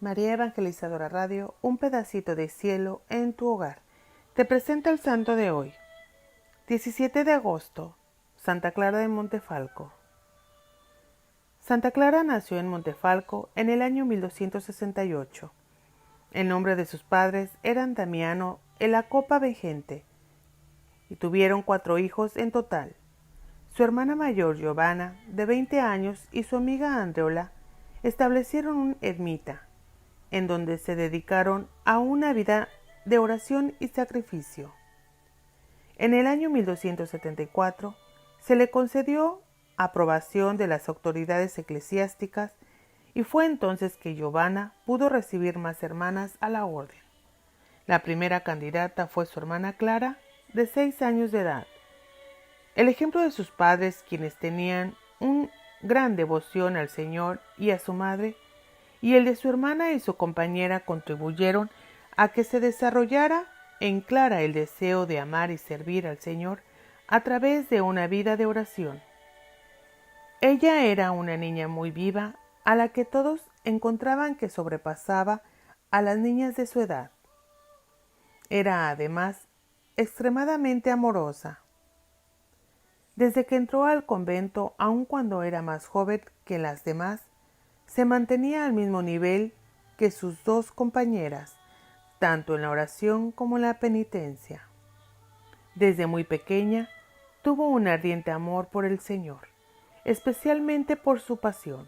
María Evangelizadora Radio, un pedacito de cielo en tu hogar. Te presenta el santo de hoy, 17 de agosto, Santa Clara de Montefalco. Santa Clara nació en Montefalco en el año 1268. El nombre de sus padres eran Damiano e la Copa Vegente, y tuvieron 4 hijos en total. Su hermana mayor Giovanna, de 20 años, y su amiga Andreola establecieron una ermita, en donde se dedicaron a una vida de oración y sacrificio. En el año 1274 se le concedió aprobación de las autoridades eclesiásticas y fue entonces que Giovanna pudo recibir más hermanas a la orden. La primera candidata fue su hermana Clara, de 6 años de edad. El ejemplo de sus padres, quienes tenían una gran devoción al Señor y a su madre, y el de su hermana y su compañera contribuyeron a que se desarrollara en Clara el deseo de amar y servir al Señor a través de una vida de oración. Ella era una niña muy viva, a la que todos encontraban que sobrepasaba a las niñas de su edad. Era además extremadamente amorosa. Desde que entró al convento, aun cuando era más joven que las demás, se mantenía al mismo nivel que sus 2 compañeras, tanto en la oración como en la penitencia. Desde muy pequeña tuvo un ardiente amor por el Señor, especialmente por su pasión.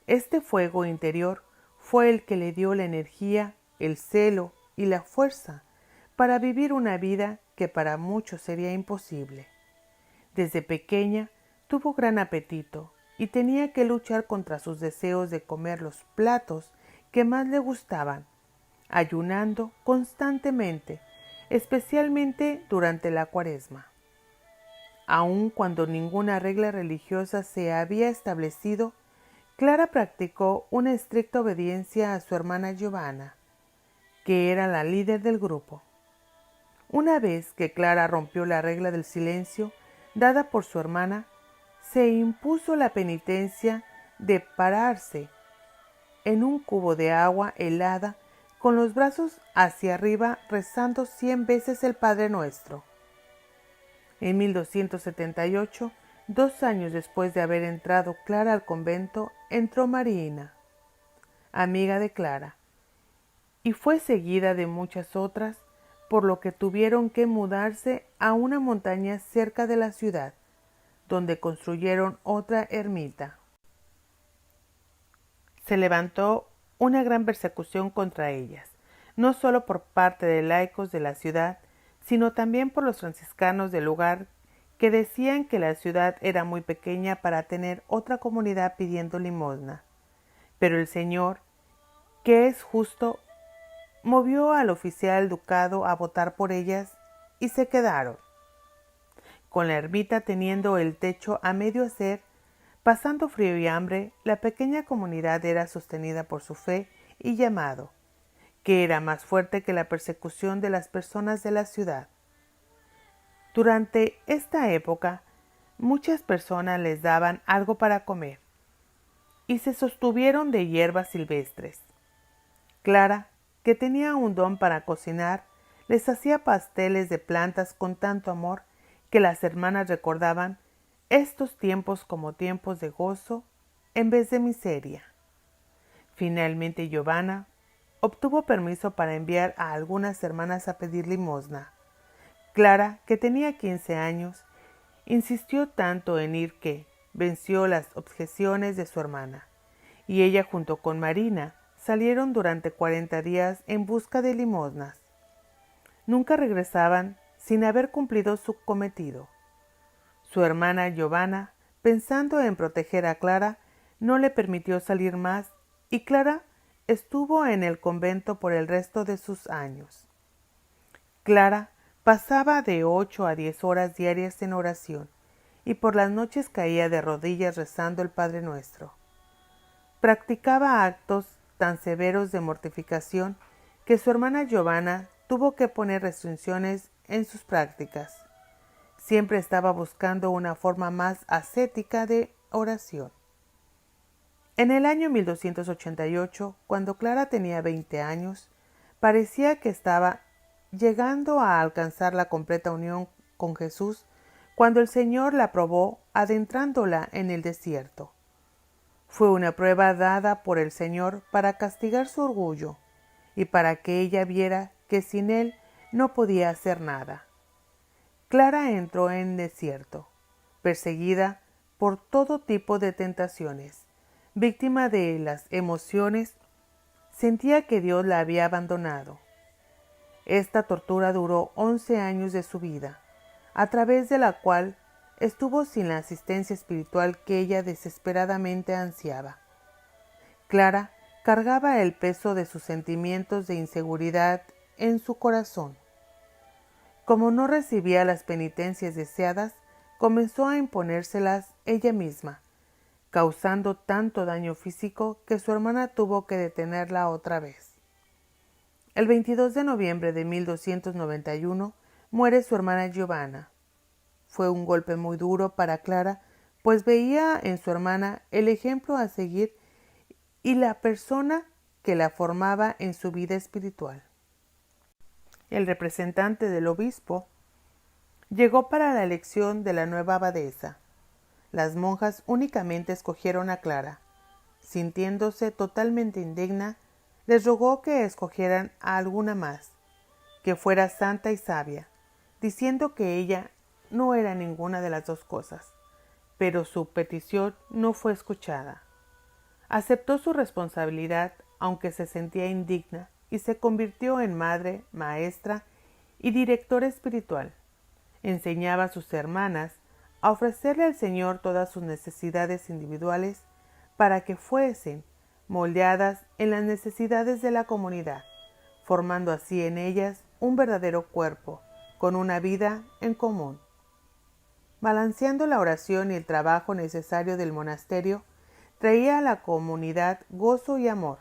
Este fuego interior fue el que le dio la energía, el celo y la fuerza para vivir una vida que para muchos sería imposible. Desde pequeña tuvo gran apetito y tenía que luchar contra sus deseos de comer los platos que más le gustaban, ayunando constantemente, especialmente durante la Cuaresma. Aun cuando ninguna regla religiosa se había establecido, Clara practicó una estricta obediencia a su hermana Giovanna, que era la líder del grupo. Una vez que Clara rompió la regla del silencio dada por su hermana, se impuso la penitencia de pararse en un cubo de agua helada con los brazos hacia arriba rezando 100 veces el Padre Nuestro. En 1278, 2 años después de haber entrado Clara al convento, entró Marina, amiga de Clara, y fue seguida de muchas otras, por lo que tuvieron que mudarse a una montaña cerca de la ciudad, donde construyeron otra ermita. Se levantó una gran persecución contra ellas, no solo por parte de laicos de la ciudad, sino también por los franciscanos del lugar, que decían que la ciudad era muy pequeña para tener otra comunidad pidiendo limosna. Pero el Señor, que es justo, movió al oficial ducado a votar por ellas y se quedaron. Con la ermita teniendo el techo a medio hacer, pasando frío y hambre, la pequeña comunidad era sostenida por su fe y llamado, que era más fuerte que la persecución de las personas de la ciudad. Durante esta época, muchas personas les daban algo para comer, y se sostuvieron de hierbas silvestres. Clara, que tenía un don para cocinar, les hacía pasteles de plantas con tanto amor que las hermanas recordaban estos tiempos como tiempos de gozo en vez de miseria. Finalmente Giovanna obtuvo permiso para enviar a algunas hermanas a pedir limosna. Clara, que tenía 15 años, insistió tanto en ir que venció las objeciones de su hermana, y ella junto con Marina salieron durante 40 días en busca de limosnas. Nunca regresaban sin haber cumplido su cometido. Su hermana Giovanna, pensando en proteger a Clara, no le permitió salir más, y Clara estuvo en el convento por el resto de sus años. Clara pasaba de 8 a 10 horas diarias en oración, y por las noches caía de rodillas rezando el Padre Nuestro. Practicaba actos tan severos de mortificación que su hermana Giovanna tuvo que poner restricciones en sus prácticas. Siempre estaba buscando una forma más ascética de oración. En el año 1288, cuando Clara tenía 20 años, parecía que estaba llegando a alcanzar la completa unión con Jesús, cuando el Señor la probó adentrándola en el desierto. Fue una prueba dada por el Señor para castigar su orgullo y para que ella viera que sin él no podía hacer nada. Clara entró en desierto, perseguida por todo tipo de tentaciones, víctima de las emociones, sentía que Dios la había abandonado. Esta tortura duró 11 años de su vida, a través de la cual estuvo sin la asistencia espiritual que ella desesperadamente ansiaba. Clara cargaba el peso de sus sentimientos de inseguridad en su corazón. Como no recibía las penitencias deseadas, comenzó a imponérselas ella misma, causando tanto daño físico que su hermana tuvo que detenerla otra vez. El 22 de noviembre de 1291 muere su hermana Giovanna. Fue un golpe muy duro para Clara, pues veía en su hermana el ejemplo a seguir y la persona que la formaba en su vida espiritual. El representante del obispo llegó para la elección de la nueva abadesa. Las monjas únicamente escogieron a Clara. Sintiéndose totalmente indigna, les rogó que escogieran a alguna más, que fuera santa y sabia, diciendo que ella no era ninguna de las dos cosas, pero su petición no fue escuchada. Aceptó su responsabilidad, aunque se sentía indigna, y se convirtió en madre, maestra y directora espiritual. Enseñaba a sus hermanas a ofrecerle al Señor todas sus necesidades individuales para que fuesen moldeadas en las necesidades de la comunidad, formando así en ellas un verdadero cuerpo, con una vida en común. Balanceando la oración y el trabajo necesario del monasterio, traía a la comunidad gozo y amor,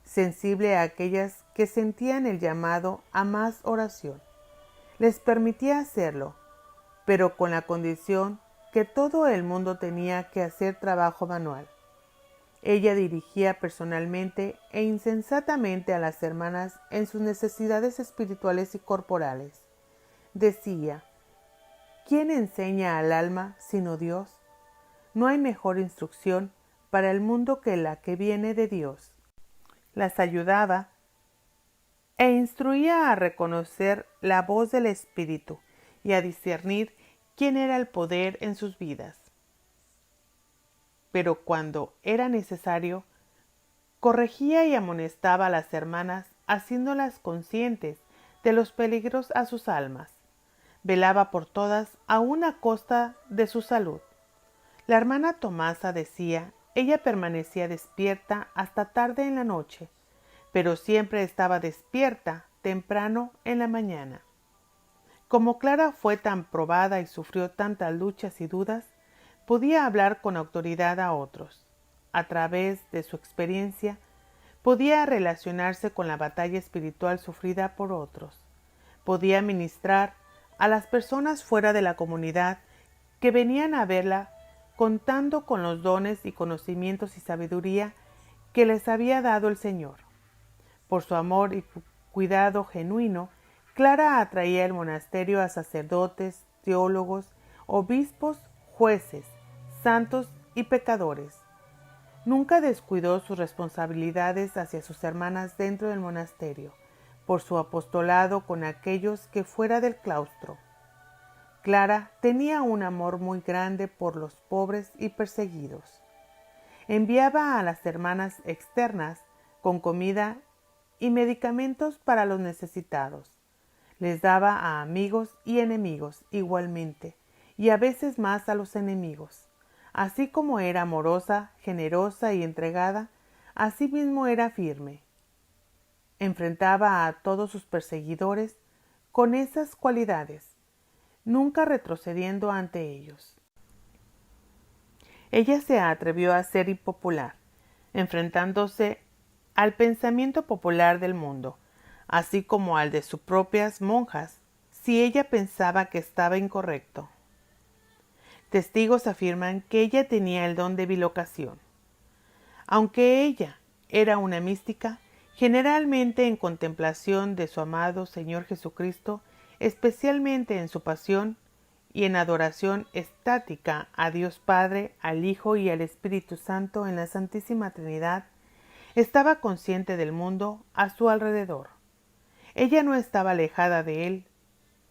sensible a aquellas que sentían el llamado a más oración. Les permitía hacerlo, pero con la condición que todo el mundo tenía que hacer trabajo manual. Ella dirigía personalmente e insensatamente a las hermanas en sus necesidades espirituales y corporales. Decía: ¿quién enseña al alma sino Dios? No hay mejor instrucción para el mundo que la que viene de Dios. Las ayudaba e instruía a reconocer la voz del Espíritu y a discernir quién era el poder en sus vidas. Pero cuando era necesario, corregía y amonestaba a las hermanas, haciéndolas conscientes de los peligros a sus almas. Velaba por todas aún a costa de su salud. La hermana Tomasa decía, ella permanecía despierta hasta tarde en la noche, pero siempre estaba despierta temprano en la mañana. Como Clara fue tan probada y sufrió tantas luchas y dudas, podía hablar con autoridad a otros. A través de su experiencia, podía relacionarse con la batalla espiritual sufrida por otros. Podía ministrar a las personas fuera de la comunidad que venían a verla, contando con los dones y conocimientos y sabiduría que les había dado el Señor. Por su amor y cuidado genuino, Clara atraía al monasterio a sacerdotes, teólogos, obispos, jueces, santos y pecadores. Nunca descuidó sus responsabilidades hacia sus hermanas dentro del monasterio, por su apostolado con aquellos que fuera del claustro. Clara tenía un amor muy grande por los pobres y perseguidos. Enviaba a las hermanas externas con comida y medicamentos para los necesitados. Les daba a amigos y enemigos igualmente, y a veces más a los enemigos. Así como era amorosa, generosa y entregada, así mismo era firme. Enfrentaba a todos sus perseguidores con esas cualidades, nunca retrocediendo ante ellos. Ella se atrevió a ser impopular, enfrentándose al pensamiento popular del mundo, así como al de sus propias monjas, si ella pensaba que estaba incorrecto. Testigos afirman que ella tenía el don de bilocación. Aunque ella era una mística, generalmente en contemplación de su amado Señor Jesucristo, especialmente en su pasión y en adoración estática a Dios Padre, al Hijo y al Espíritu Santo en la Santísima Trinidad, estaba consciente del mundo a su alrededor. Ella no estaba alejada de él,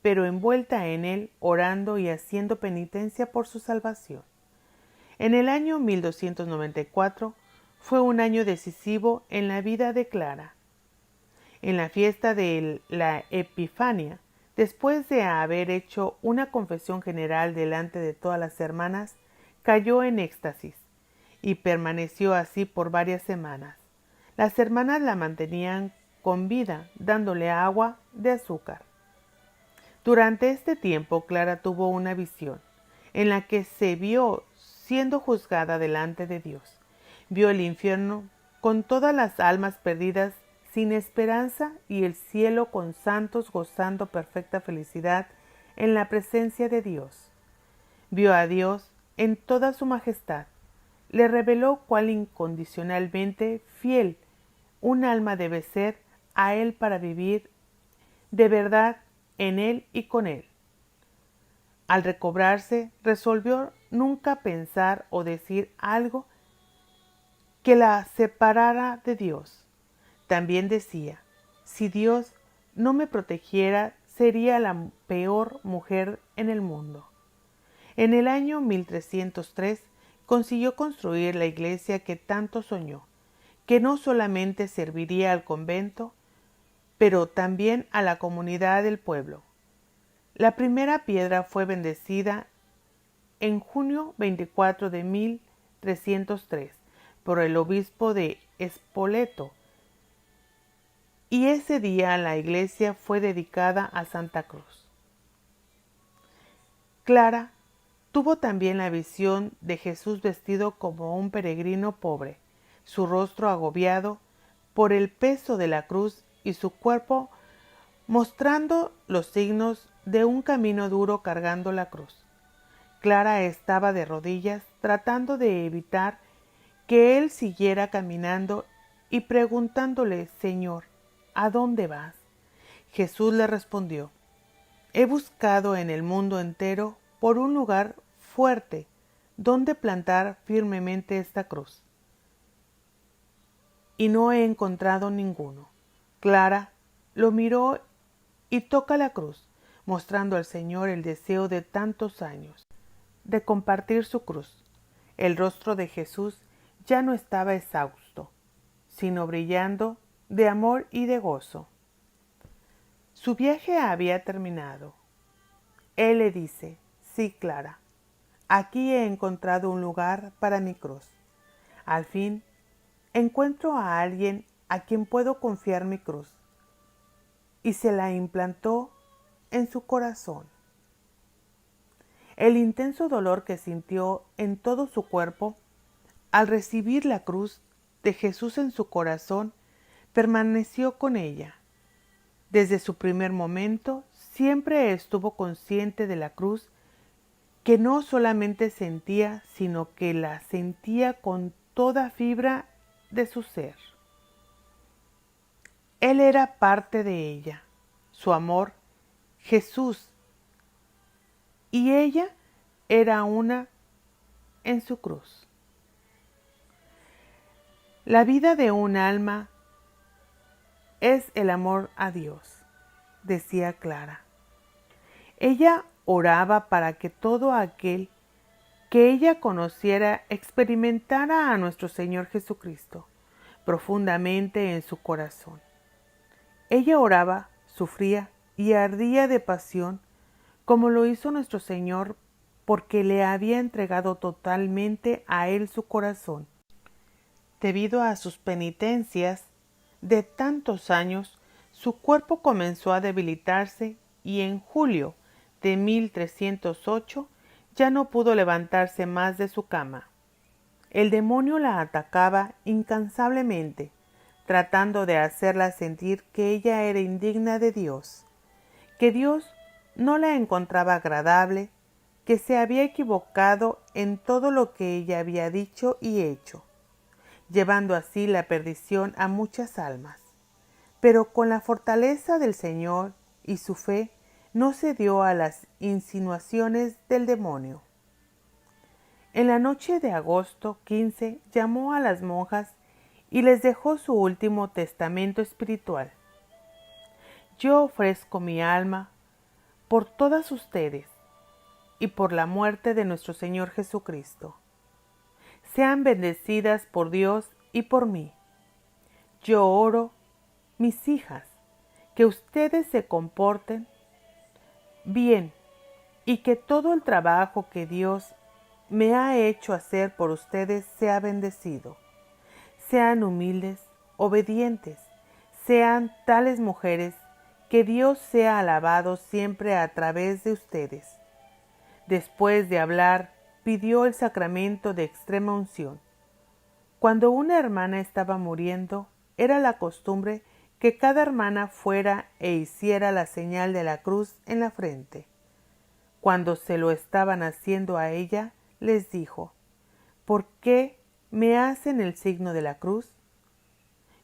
pero envuelta en él, orando y haciendo penitencia por su salvación. En el año 1294 fue un año decisivo en la vida de Clara. En la fiesta de la Epifania, después de haber hecho una confesión general delante de todas las hermanas, cayó en éxtasis y permaneció así por varias semanas. Las hermanas la mantenían con vida, dándole agua de azúcar. Durante este tiempo, Clara tuvo una visión, en la que se vio siendo juzgada delante de Dios. Vio el infierno con todas las almas perdidas sin esperanza y el cielo con santos gozando perfecta felicidad en la presencia de Dios. Vio a Dios en toda su majestad. Le reveló cuál incondicionalmente fiel un alma debe ser a Él para vivir de verdad en Él y con Él. Al recobrarse, resolvió nunca pensar o decir algo que la separara de Dios. También decía, si Dios no me protegiera, sería la peor mujer en el mundo. En el año 1303 consiguió construir la iglesia que tanto soñó, que no solamente serviría al convento, pero también a la comunidad del pueblo. La primera piedra fue bendecida en junio 24 de 1303 por el obispo de Spoleto, y ese día la iglesia fue dedicada a Santa Cruz. Clara tuvo también la visión de Jesús vestido como un peregrino pobre, su rostro agobiado por el peso de la cruz y su cuerpo mostrando los signos de un camino duro cargando la cruz. Clara estaba de rodillas tratando de evitar que él siguiera caminando y preguntándole, Señor, ¿a dónde vas? Jesús le respondió, he buscado en el mundo entero por un lugar fuerte donde plantar firmemente esta cruz, y no he encontrado ninguno. Clara lo miró y toca la cruz, mostrando al Señor el deseo de tantos años de compartir su cruz. El rostro de Jesús ya no estaba exhausto, sino brillando de amor y de gozo. Su viaje había terminado. Él le dice, sí, Clara, aquí he encontrado un lugar para mi cruz. Al fin, encuentro a alguien a quien puedo confiar mi cruz. Y se la implantó en su corazón. El intenso dolor que sintió en todo su cuerpo al recibir la cruz de Jesús en su corazón permaneció con ella. Desde su primer momento siempre estuvo consciente de la cruz, que no solamente sentía, sino que la sentía con toda fibra de su ser. Él era parte de ella, su amor, Jesús, y ella era una en su cruz. La vida de un alma es el amor a Dios, decía Clara. Ella oraba para que todo aquel que ella conociera experimentara a nuestro Señor Jesucristo profundamente en su corazón. Ella oraba, sufría y ardía de pasión, como lo hizo nuestro Señor, porque le había entregado totalmente a Él su corazón. Debido a sus penitencias de tantos años, su cuerpo comenzó a debilitarse y en julio de 1308 ya no pudo levantarse más de su cama. El demonio la atacaba incansablemente, tratando de hacerla sentir que ella era indigna de Dios, que Dios no la encontraba agradable, que se había equivocado en todo lo que ella había dicho y hecho, llevando así la perdición a muchas almas. Pero con la fortaleza del Señor y su fe, no cedió a las insinuaciones del demonio. En la noche de agosto 15 llamó a las monjas y les dejó su último testamento espiritual. Yo ofrezco mi alma por todas ustedes y por la muerte de nuestro Señor Jesucristo. Sean bendecidas por Dios y por mí. Yo oro, mis hijas, que ustedes se comporten bien y que todo el trabajo que Dios me ha hecho hacer por ustedes sea bendecido. Sean humildes, obedientes, sean tales mujeres que Dios sea alabado siempre a través de ustedes. Después de hablar, pidió el sacramento de extrema unción. Cuando una hermana estaba muriendo, era la costumbre que cada hermana fuera e hiciera la señal de la cruz en la frente. Cuando se lo estaban haciendo a ella, les dijo: ¿por qué me hacen el signo de la cruz?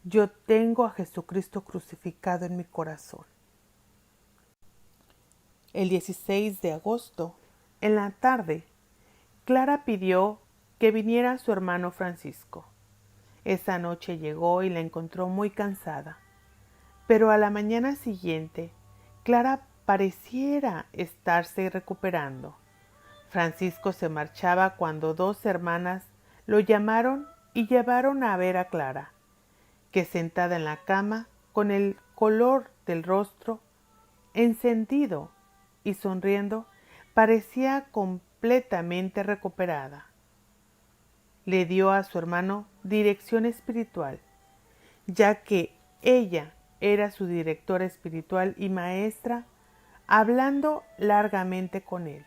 Yo tengo a Jesucristo crucificado en mi corazón. El 16 de agosto, en la tarde, Clara pidió que viniera su hermano Francisco. Esa noche llegó y la encontró muy cansada. Pero a la mañana siguiente, Clara pareciera estarse recuperando. Francisco se marchaba cuando dos hermanas lo llamaron y llevaron a ver a Clara, que sentada en la cama, con el color del rostro encendido y sonriendo, parecía completamente recuperada. Le dio a su hermano dirección espiritual, ya que ella era su directora espiritual y maestra, hablando largamente con él.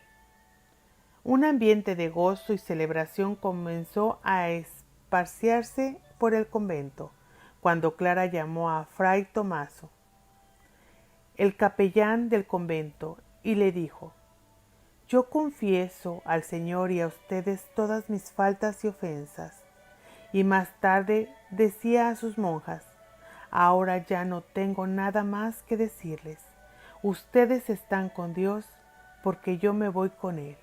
Un ambiente de gozo y celebración comenzó a esparciarse por el convento, cuando Clara llamó a Fray Tomaso, el capellán del convento, y le dijo: yo confieso al Señor y a ustedes todas mis faltas y ofensas. Y más tarde decía a sus monjas: ahora ya no tengo nada más que decirles. Ustedes están con Dios porque yo me voy con Él.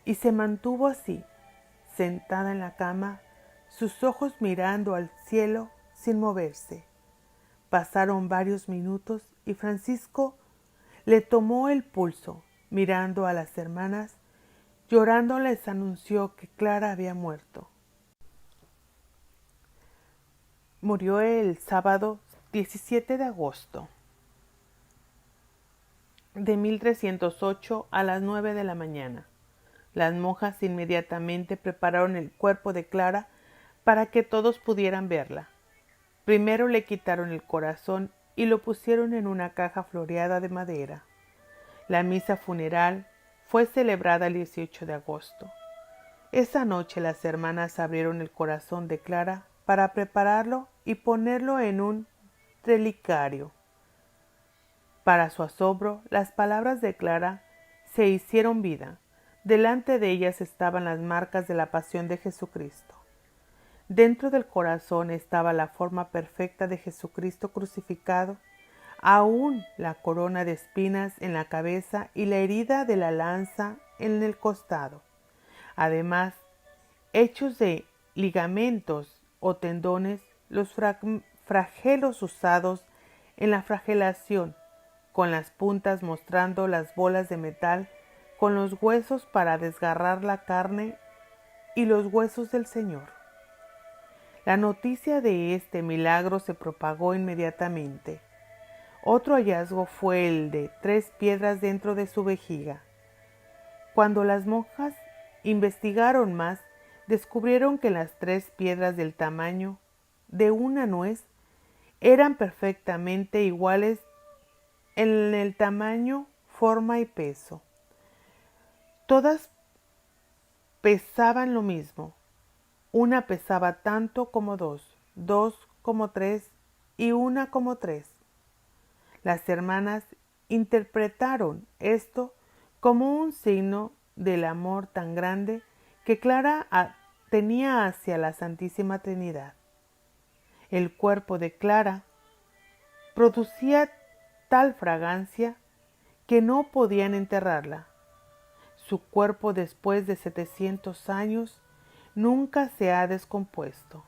Y se mantuvo así, sentada en la cama, sus ojos mirando al cielo sin moverse. Pasaron varios minutos y Francisco le tomó el pulso. Mirando a las hermanas, llorando les anunció que Clara había muerto. Murió el sábado 17 de agosto de 1308 a las 9 de la mañana. Las monjas inmediatamente prepararon el cuerpo de Clara para que todos pudieran verla. Primero le quitaron el corazón y lo pusieron en una caja floreada de madera. La misa funeral fue celebrada el 18 de agosto. Esa noche las hermanas abrieron el corazón de Clara para prepararlo y ponerlo en un relicario. Para su asombro, las palabras de Clara se hicieron vida. Delante de ellas estaban las marcas de la pasión de Jesucristo. Dentro del corazón estaba la forma perfecta de Jesucristo crucificado, aún la corona de espinas en la cabeza y la herida de la lanza en el costado. Además, hechos de ligamentos o tendones, los flagelos usados en la flagelación, con las puntas mostrando las bolas de metal, con los huesos para desgarrar la carne y los huesos del Señor. La noticia de este milagro se propagó inmediatamente. Otro hallazgo fue el de 3 piedras dentro de su vejiga. Cuando las monjas investigaron más, descubrieron que las 3 piedras del tamaño de una nuez eran perfectamente iguales en el tamaño, forma y peso. Todas pesaban lo mismo. Una pesaba tanto como 2, 2 como 3 y 1 como 3. Las hermanas interpretaron esto como un signo del amor tan grande que Clara tenía hacia la Santísima Trinidad. El cuerpo de Clara producía tal fragancia que no podían enterrarla. Su cuerpo después de 700 años nunca se ha descompuesto.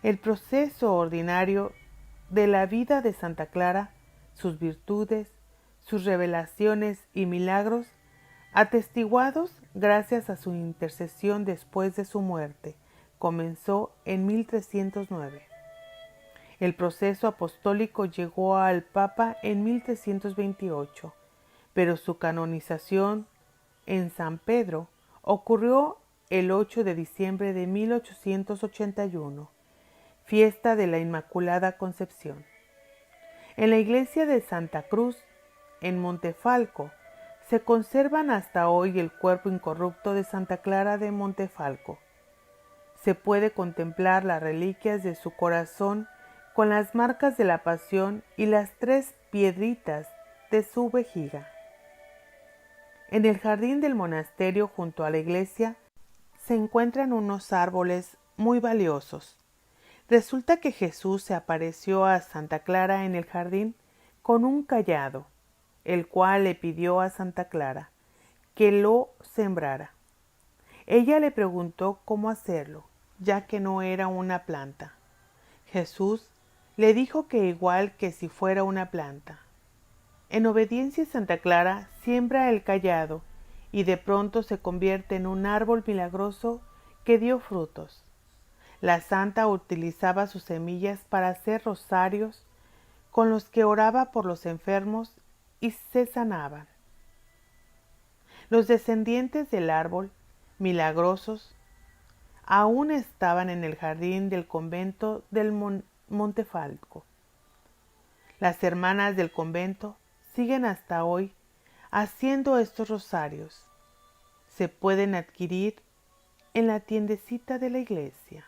El proceso ordinario de la vida de Santa Clara, sus virtudes, sus revelaciones y milagros, atestiguados gracias a su intercesión después de su muerte, comenzó en 1309. El proceso apostólico llegó al Papa en 1328, pero su canonización en San Pedro ocurrió el 8 de diciembre de 1881, fiesta de la Inmaculada Concepción. En la iglesia de Santa Cruz, en Montefalco, se conservan hasta hoy el cuerpo incorrupto de Santa Clara de Montefalco. Se puede contemplar las reliquias de su corazón con las marcas de la pasión y las 3 piedritas de su vejiga. En el jardín del monasterio junto a la iglesia se encuentran unos árboles muy valiosos. Resulta que Jesús se apareció a Santa Clara en el jardín con un cayado, el cual le pidió a Santa Clara que lo sembrara. Ella le preguntó cómo hacerlo, ya que no era una planta. Jesús le dijo que igual que si fuera una planta. En obediencia, Santa Clara siembra el cayado y de pronto se convierte en un árbol milagroso que dio frutos. La santa utilizaba sus semillas para hacer rosarios con los que oraba por los enfermos y se sanaban. Los descendientes del árbol, milagrosos, aún estaban en el jardín del convento del Montefalco. Las hermanas del convento siguen hasta hoy haciendo estos rosarios. Se pueden adquirir en la tiendecita de la iglesia.